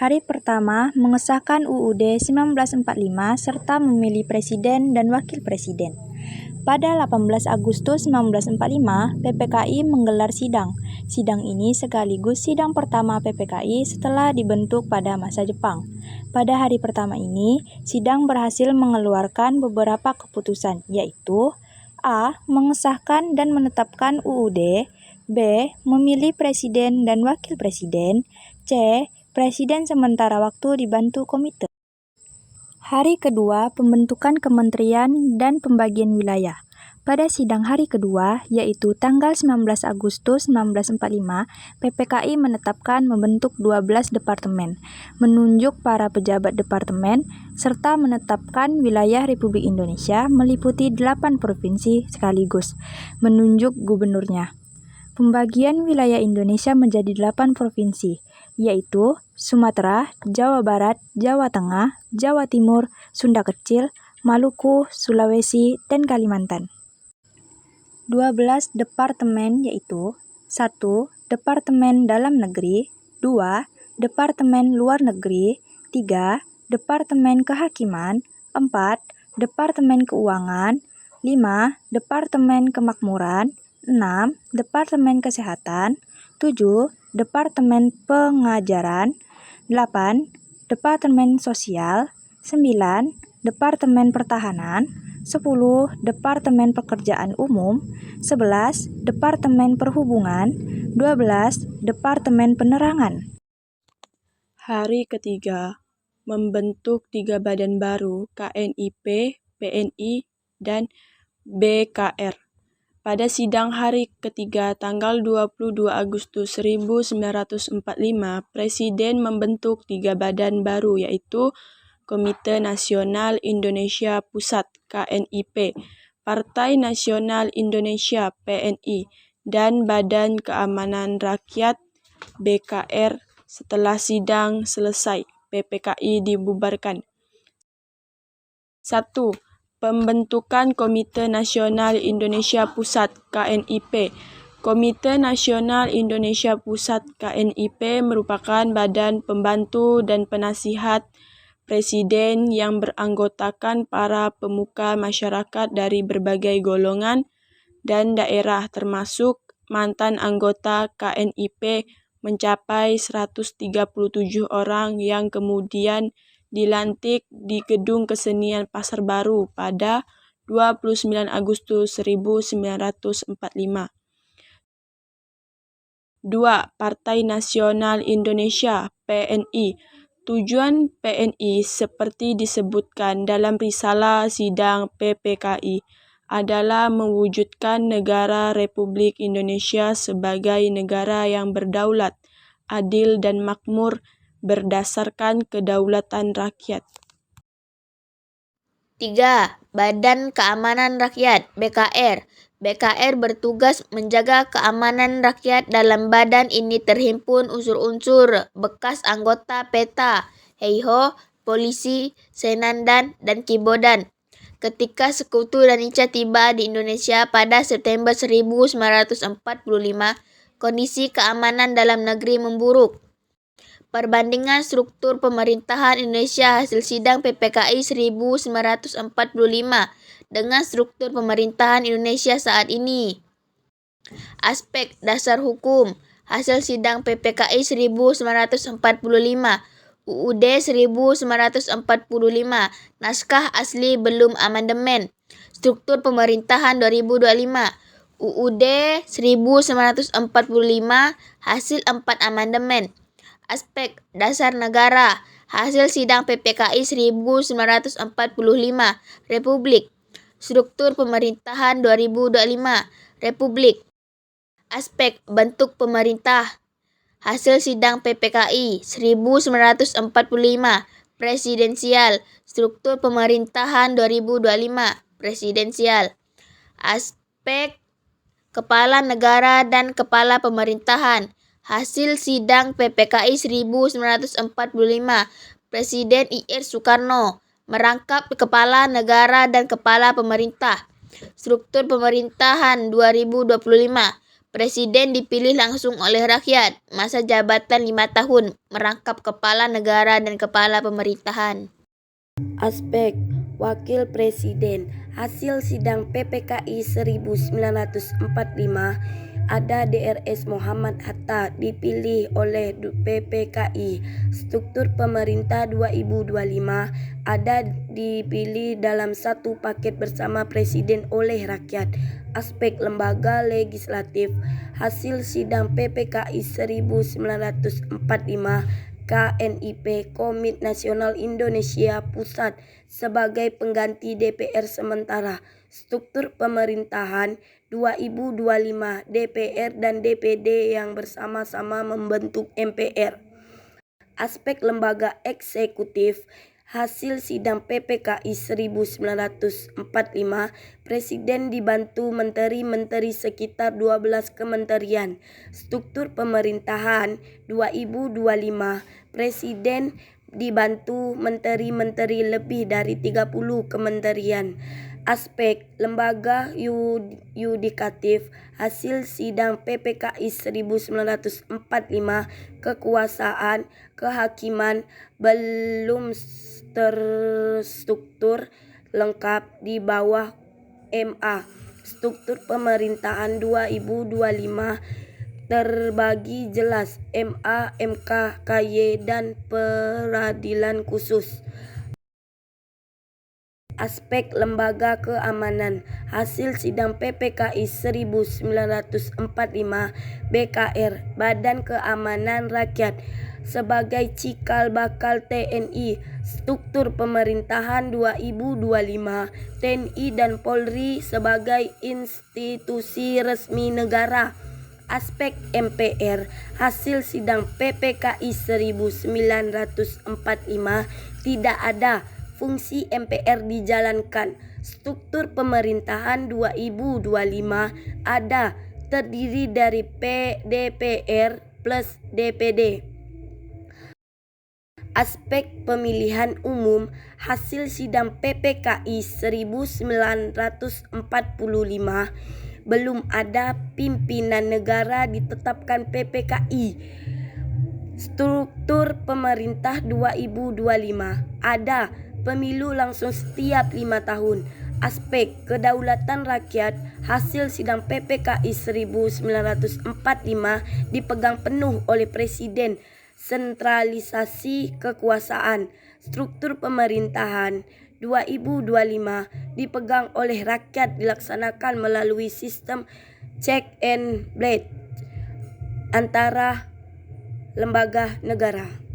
Hari pertama mengesahkan UUD 1945 serta memilih presiden dan wakil presiden. Pada 18 Agustus 1945, PPKI menggelar sidang. Sidang ini sekaligus sidang pertama PPKI setelah dibentuk pada masa Jepang. Pada hari pertama ini, sidang berhasil mengeluarkan beberapa keputusan, yaitu A. Mengesahkan dan menetapkan UUD, B. Memilih presiden dan wakil presiden, C. Presiden sementara waktu dibantu komite. Hari kedua, pembentukan kementerian dan pembagian wilayah. Pada sidang hari kedua, yaitu tanggal 19 Agustus 1945, PPKI menetapkan membentuk 12 departemen, menunjuk para pejabat departemen, serta menetapkan wilayah Republik Indonesia meliputi 8 provinsi sekaligus, menunjuk gubernurnya. Pembagian wilayah Indonesia menjadi 8 provinsi, yaitu Sumatera, Jawa Barat, Jawa Tengah, Jawa Timur, Sunda Kecil, Maluku, Sulawesi, dan Kalimantan. 12 departemen yaitu 1. Departemen Dalam Negeri, 2. Departemen Luar Negeri, 3. Departemen Kehakiman, 4. Departemen Keuangan, 5. Departemen Kemakmuran, 6. Departemen Kesehatan, 7. Departemen Pengajaran, 8. Departemen Sosial, 9. Departemen Pertahanan, 10. Departemen Pekerjaan Umum, 11. Departemen Perhubungan, 12. Departemen Penerangan. Hari ketiga, membentuk 3 badan baru KNIP, PNI, dan BKR. Pada sidang hari ketiga tanggal 22 Agustus 1945, Presiden membentuk 3 badan baru yaitu Komite Nasional Indonesia Pusat KNIP, Partai Nasional Indonesia PNI, dan Badan Keamanan Rakyat BKR. Setelah sidang selesai, PPKI dibubarkan. 1. Pembentukan Komite Nasional Indonesia Pusat KNIP. Komite Nasional Indonesia Pusat KNIP merupakan badan pembantu dan penasihat Presiden yang beranggotakan para pemuka masyarakat dari berbagai golongan dan daerah termasuk mantan anggota KNIP mencapai 137 orang yang kemudian dilantik di Gedung Kesenian Pasar Baru pada 29 Agustus 1945. 2. Partai Nasional Indonesia (PNI). Tujuan PNI seperti disebutkan dalam risalah sidang PPKI adalah mewujudkan negara Republik Indonesia sebagai negara yang berdaulat, adil dan makmur berdasarkan kedaulatan rakyat. 3. Badan Keamanan Rakyat (BKR). BKR bertugas menjaga keamanan rakyat. Dalam badan ini terhimpun unsur-unsur bekas anggota PETA, Heiho, Polisi, Senandan, dan Kibodan. Ketika Sekutu dan Inca tiba di Indonesia pada September 1945, kondisi keamanan dalam negeri memburuk. Perbandingan struktur pemerintahan Indonesia hasil sidang PPKI 1945 dengan struktur pemerintahan Indonesia saat ini. Aspek dasar hukum hasil sidang PPKI 1945, UUD 1945, naskah asli belum amandemen. Struktur pemerintahan 2025, UUD 1945, hasil 4 amandemen. Aspek dasar negara hasil sidang PPKI 1945, Republik. Struktur pemerintahan 2025, Republik. Aspek bentuk pemerintah hasil sidang PPKI 1945, Presidensial. Struktur pemerintahan 2025, Presidensial. Aspek kepala negara dan kepala pemerintahan hasil sidang PPKI 1945, Presiden I.R. Soekarno merangkap kepala negara dan kepala pemerintah. Struktur pemerintahan 2025, Presiden dipilih langsung oleh rakyat. Masa jabatan 5 tahun, merangkap kepala negara dan kepala pemerintahan. Aspek Wakil Presiden. Hasil sidang PPKI 1945, ada DRS Muhammad Hatta dipilih oleh PPKI. Struktur pemerintah 2025, ada dipilih dalam satu paket bersama Presiden oleh rakyat. Aspek lembaga legislatif. Hasil sidang PPKI 1945, KNIP Komite Nasional Indonesia Pusat sebagai pengganti DPR sementara. Struktur pemerintahan 2025, DPR dan DPD yang bersama-sama membentuk MPR. Aspek lembaga eksekutif. Hasil sidang PPKI 1945, Presiden dibantu menteri-menteri sekitar 12 kementerian. Struktur pemerintahan 2025, Presiden dibantu menteri-menteri lebih dari 30 kementerian. Aspek lembaga yudikatif. Hasil sidang PPKI 1945, kekuasaan kehakiman belum terstruktur lengkap di bawah MA. Struktur pemerintahan 2025 terbagi jelas MA, MK, KY, dan peradilan khusus. Aspek lembaga keamanan. Hasil sidang PPKI 1945, BKR, Badan Keamanan Rakyat, sebagai cikal bakal TNI. Struktur pemerintahan 2025, TNI dan Polri sebagai institusi resmi negara. Aspek MPR. Hasil sidang PPKI 1945, tidak ada fungsi MPR dijalankan. Struktur pemerintahan 2025, ada terdiri dari DPR plus DPD. Aspek pemilihan umum. Hasil sidang PPKI 1945, belum ada pimpinan negara ditetapkan PPKI. Struktur pemerintah 2025, ada pemilu langsung setiap 5 tahun. Aspek kedaulatan rakyat. Hasil sidang PPKI 1945 dipegang penuh oleh Presiden. Sentralisasi kekuasaan. Struktur pemerintahan 2025 dipegang oleh rakyat, dilaksanakan melalui sistem check and balance antara lembaga negara.